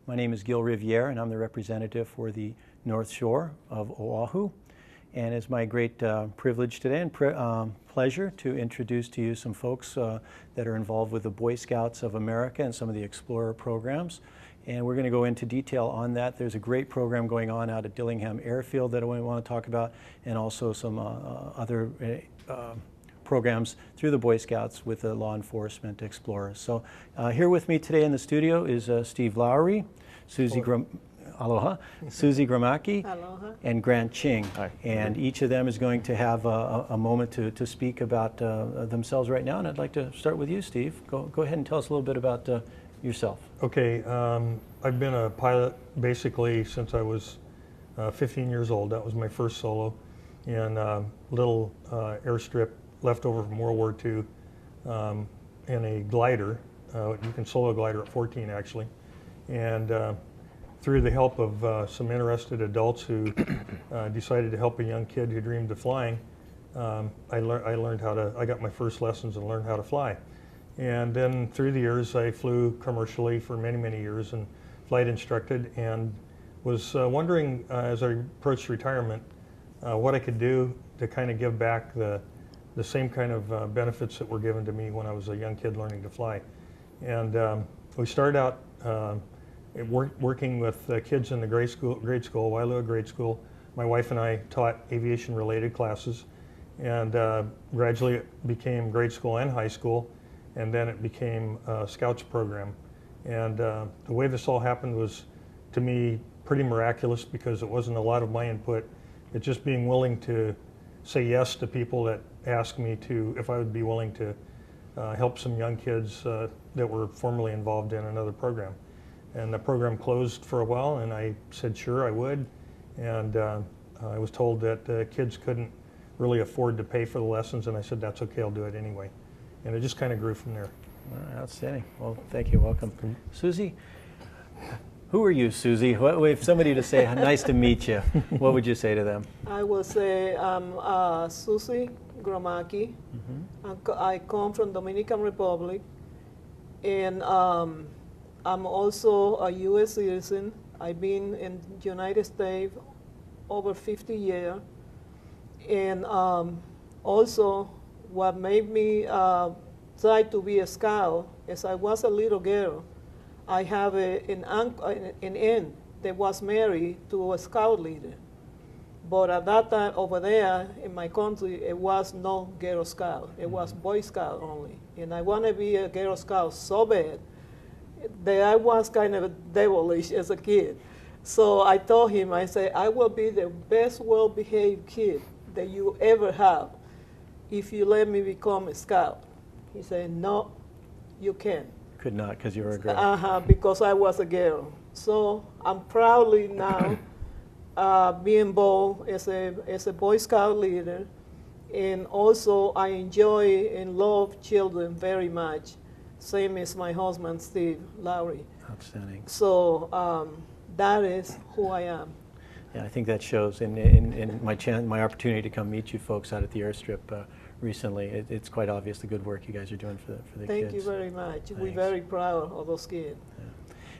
My name is Gil Riviere, and I'm the representative for the North Shore of Oahu. And it's my great privilege today and pleasure to introduce to you some folks that are involved with the Boy Scouts of America and some of the Explorer programs. And we're going to go into detail on that. There's a great program going on out at Dillingham Airfield that I want to talk about, and also some other programs through the Boy Scouts with the law enforcement explorers. So here with me today in the studio is Steve Lowry, Aloha, Susie Gramacki, Aloha, and Grant Ching. Hi. And each of them is going to have a moment to speak about themselves right now. And I'd like to start with you, Steve. Go ahead and tell us a little bit about yourself. Okay, I've been a pilot basically since I was 15 years old. That was my first solo in a little airstrip left over from World War II in a glider. You can solo a glider at 14 actually. And through the help of some interested adults who decided to help a young kid who dreamed of flying, I got my first lessons and learned how to fly. And then through the years I flew commercially for many, many years and flight instructed, and was wondering as I approached retirement what I could do to kind of give back the same kind of benefits that were given to me when I was a young kid learning to fly. And we started out working with kids in the grade school, Wailua grade school. My wife and I taught aviation related classes, and gradually it became grade school and high school, and then it became a Scouts program. And the way this all happened was, to me, pretty miraculous, because it wasn't a lot of my input. It's just being willing to say yes to people that asked me if I would be willing to help some young kids that were formerly involved in another program. And the program closed for a while, and I said sure I would. And I was told that kids couldn't really afford to pay for the lessons, and I said that's okay, I'll do it anyway. And it just kind of grew from there. All right, outstanding. Well, thank you. Welcome. Susie, who are you, Susie? If somebody to say nice to meet you, what would you say to them? I will say I'm Susie Gramacki. I come from Dominican Republic, and I'm also a U.S. citizen. I've been in the United States over 50 years, and also what made me try to be a scout is I was a little girl. I have an aunt that was married to a scout leader. But at that time over there in my country, it was no Girl Scout. It was Boy Scout only. And I want to be a Girl Scout so bad that I was kind of devilish as a kid. So I told him, I said, I will be the best well-behaved kid that you ever have if you let me become a scout. He said, no, you can't. Could not, because you were a girl. Because I was a girl. So I'm proudly now being involved as a Boy Scout leader, and also I enjoy and love children very much, same as my husband Steve Lowry. Outstanding. So that is who I am. Yeah, I think that shows in my opportunity to come meet you folks out at the airstrip recently. It's quite obvious the good work you guys are doing for the kids. Thank you very much. Thanks. We're very proud of those kids. Yeah.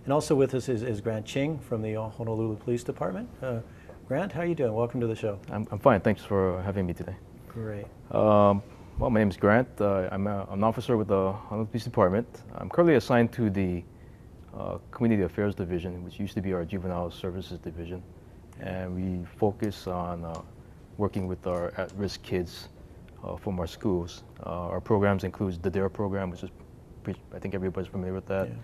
And also with us is Grant Ching from the Honolulu Police Department. Grant, how are you doing? Welcome to the show. I'm fine. Thanks for having me today. Great. Well, my name is Grant. I'm an officer with the Honolulu Police Department. I'm currently assigned to the Community Affairs Division, which used to be our Juvenile Services Division. And we focus on working with our at-risk kids from our schools. Our programs include the DARE program, which is, I think everybody's familiar with that. Yeah.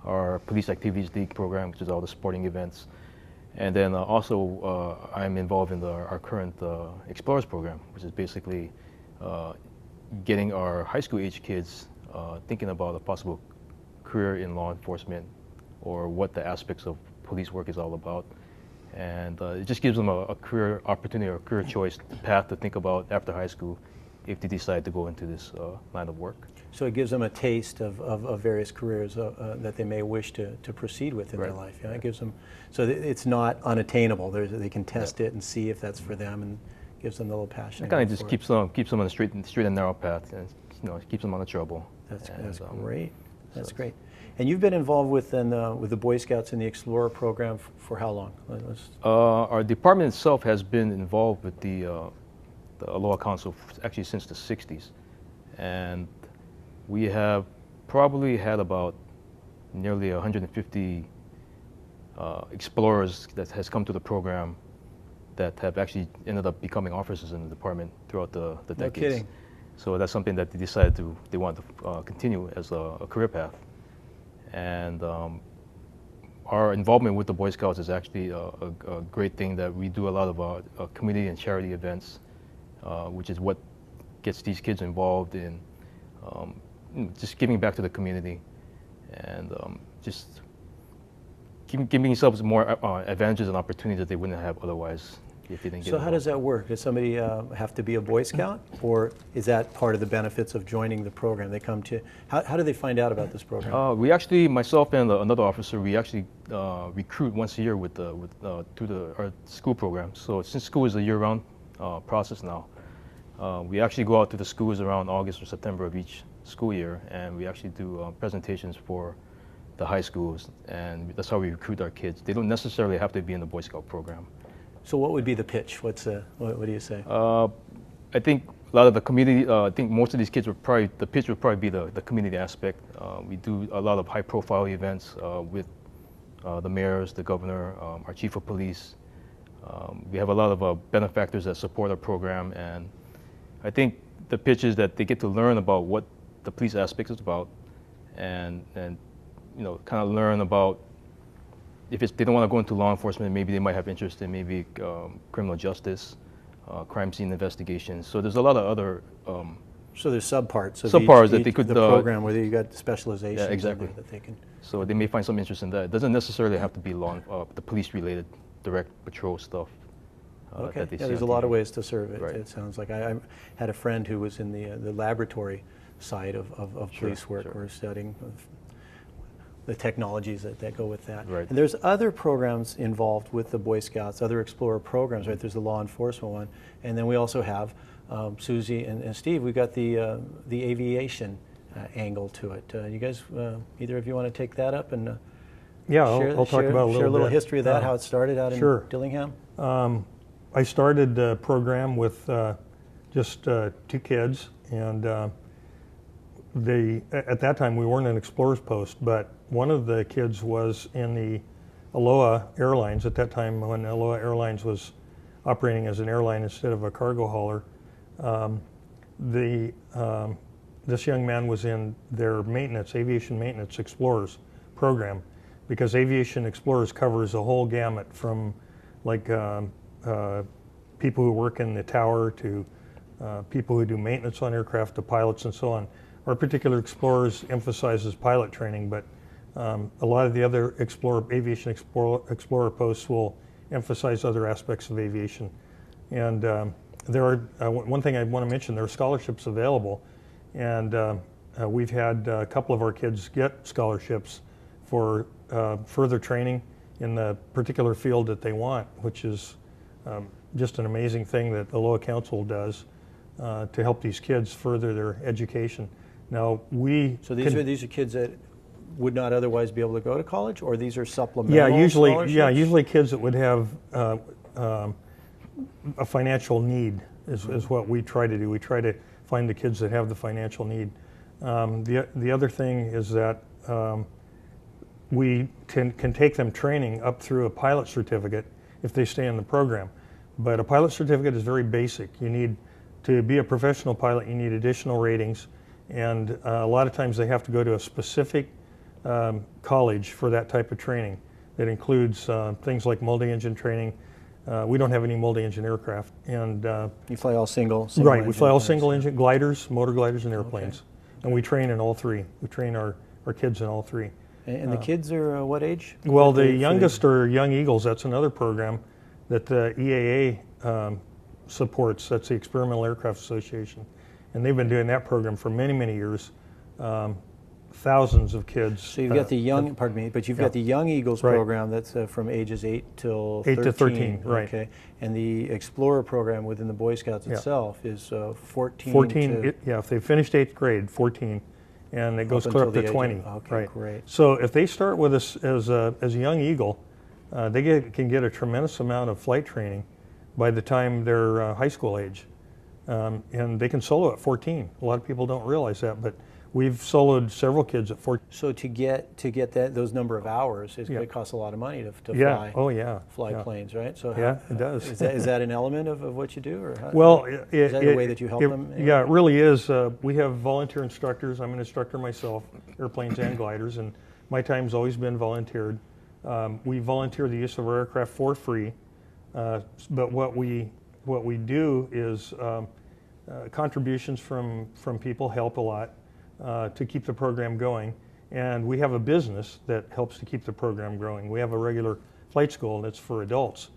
Our Police Activities League program, which is all the sporting events. And then also I'm involved in our current Explorers program, which is basically getting our high school age kids thinking about a possible career in law enforcement, or what the aspects of police work is all about. And it just gives them a career opportunity or a career choice path to think about after high school if they decide to go into this line of work. So it gives them a taste of various careers that they may wish to proceed with in Right. their life. Yeah, it gives them, so it's not unattainable. They can test it and see if that's for them, and gives them a little passion. It kind of just keeps them on the straight and narrow path, and keeps them on the trouble. That's great. That's great. And you've been involved with the Boy Scouts in the Explorer program for how long? Our department itself has been involved with the Aloha Council actually since the 60s. And we have probably had about nearly 150 explorers that has come to the program that have actually ended up becoming officers in the department throughout the decades. No kidding. So that's something that they decided they want to continue as a career path. And our involvement with the Boy Scouts is actually a great thing, that we do a lot of community and charity events, which is what gets these kids involved in just giving back to the community, and just giving themselves more advantages and opportunities that they wouldn't have otherwise if they didn't get So how involved. does that work? Does somebody have to be a Boy Scout, or is that part of the benefits of joining the program? They come to, how do they find out about this program? We actually, myself and another officer, we actually recruit once a year through our school program. So since school is a year-round process now, we actually go out to the schools around August or September of each school year, and we actually do presentations for the high schools, and that's how we recruit our kids. They don't necessarily have to be in the Boy Scout program. So what would be the pitch? What do you say? I think a lot of the community, I think most of these kids would probably, the pitch would probably be the community aspect. We do a lot of high-profile events with the mayors, the governor, our chief of police. We have a lot of benefactors that support our program, and I think the pitch is that they get to learn about what the police aspect is about, and you know, kind of learn about, if they don't want to go into law enforcement, maybe they might have interest in maybe criminal justice, crime scene investigations. So there's a lot of other So there's subparts of subparts each, that they could, the program where you got specializations yeah, exactly. that they can. So they may find some interest in that. It doesn't necessarily have to be the police-related direct patrol stuff. Okay, That they yeah, see there's a on lot of TV. ways to serve it. Right. It sounds like I had a friend who was in the laboratory side of Sure, police work, sure. or studying the technologies that go with that. Right. And there's other programs involved with the Boy Scouts, other Explorer programs, right? There's the law enforcement one, and then we also have Susie and Steve. We've got the aviation angle to it. You guys, either of you want to take that up and Yeah, I'll talk about share a little bit. history of that, how it started out sure. in Dillingham? I started the program with just 2 kids, and at that time we weren't an explorer's post, but one of the kids was in the Aloha Airlines at that time, when Aloha Airlines was operating as an airline instead of a cargo hauler. This young man was in their Aviation Maintenance Explorers program, because Aviation Explorers covers a whole gamut from like people who work in the tower to people who do maintenance on aircraft to pilots and so on. Our particular Explorers emphasizes pilot training, but a lot of the other Aviation Explorer posts will emphasize other aspects of aviation. And there are, one thing I want to mention, there are scholarships available, and we've had a couple of our kids get scholarships for further training in the particular field that they want, which is just an amazing thing that the Aloha Council does to help these kids further their education. Now So these are kids that would not otherwise be able to go to college, or these are supplemental scholarships? usually kids that would have a financial need is what we try to do. We try to find the kids that have the financial need. The other thing is that we can take them training up through a pilot certificate if they stay in the program. But a pilot certificate is very basic. You need to be a professional pilot, you need additional ratings, and a lot of times they have to go to a specific college for that type of training. That includes things like multi-engine training. We don't have any multi-engine aircraft, and You fly all single right, we engine fly all types, single yeah. engine gliders, motor gliders, and airplanes, and we train in all 3. We train our kids in all 3. And the kids are what age? Well, For the youngest are Young Eagles. That's another program that the EAA supports. That's the Experimental Aircraft Association, and they've been doing that program for many, many years. Thousands of kids. So you've got the young, pardon me, but you've got the Young Eagles Right. program that's from ages 8 till 8 13. to 13, right. Okay, and the Explorer program within the Boy Scouts Yeah. itself is 14. 14. To, If they finished 8th grade, 14, and it goes Up clear until up the to age 20. of- okay, right. great. So if they start with us as a young eagle, they can get a tremendous amount of flight training by the time they're high school age. And they can solo at 14. A lot of people don't realize that, but we've soloed several kids at 14. So to get those number of hours, it costs a lot of money to Yeah. fly. Oh, yeah. Fly yeah. planes, right? So Yeah, it does. Is that an element of what you do, or how, Well, is that a way that you help them? Yeah, it really is. We have volunteer instructors. I'm an instructor myself, airplanes and gliders, and my time's always been volunteered. We volunteer the use of our aircraft for free, but what we do is contributions from people help a lot to keep the program going, and we have a business that helps to keep the program growing. We have a regular flight school that's for adults,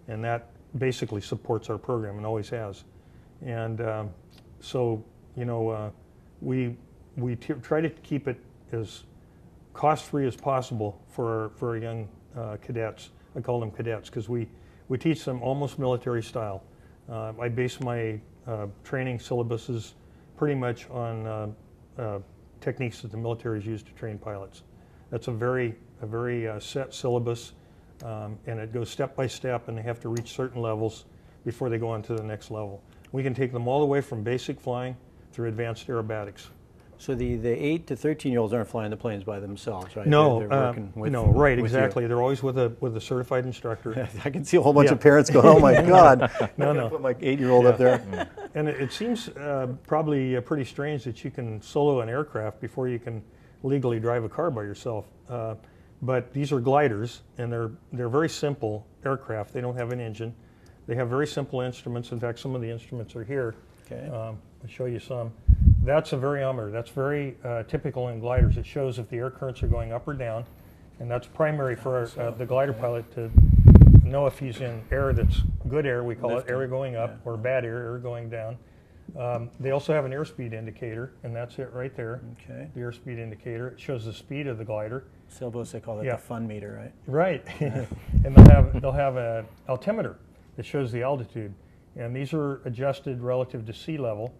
and that basically supports our program and always has. And so, you know, we try to keep it as cost-free as possible for our young cadets. I call them cadets because we teach them almost military style. I base my training syllabuses pretty much on techniques that the military has used to train pilots. That's a very set syllabus, and it goes step by step, and they have to reach certain levels before they go on to the next level. We can take them all the way from basic flying through advanced aerobatics. So the 8 to 13-year-olds aren't flying the planes by themselves, right? No, they're working with, no, right, with exactly. you. They're always with a certified instructor. I can see a whole bunch Yeah. of parents going, "Oh my God, No, I'm no. gonna put my 8-year-old up there." And it seems probably pretty strange that you can solo an aircraft before you can legally drive a car by yourself. But these are gliders, and they're very simple aircraft. They don't have an engine. They have very simple instruments. In fact, some of the instruments are here. Okay. I'll show you some. That's a variometer. That's very typical in gliders. It shows if the air currents are going up or down, and that's primary for the glider pilot to know if he's in air that's good air, we call Lifting. it, air going up, or bad air going down. They also have an airspeed indicator, and that's it right there. Okay. The airspeed indicator. It shows the speed of the glider. Sailboats, they call that Yeah. the fun meter, right? Right. And they'll have an altimeter that shows the altitude, and these are adjusted relative to sea level.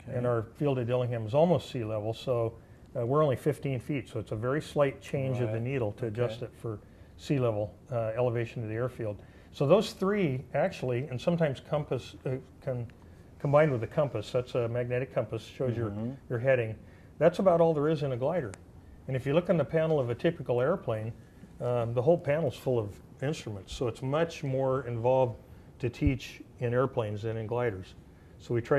Okay. And our field at Dillingham is almost sea level, so we're only 15 feet, so it's a very slight change of the Right. needle to adjust Okay. it for sea level elevation of the airfield. So those three actually, and sometimes compass can combined with the compass. That's a magnetic compass, shows your heading. That's about all there is in a glider. And if you look on the panel of a typical airplane, the whole panel's full of instruments, so it's much more involved to teach in airplanes than in gliders. So we try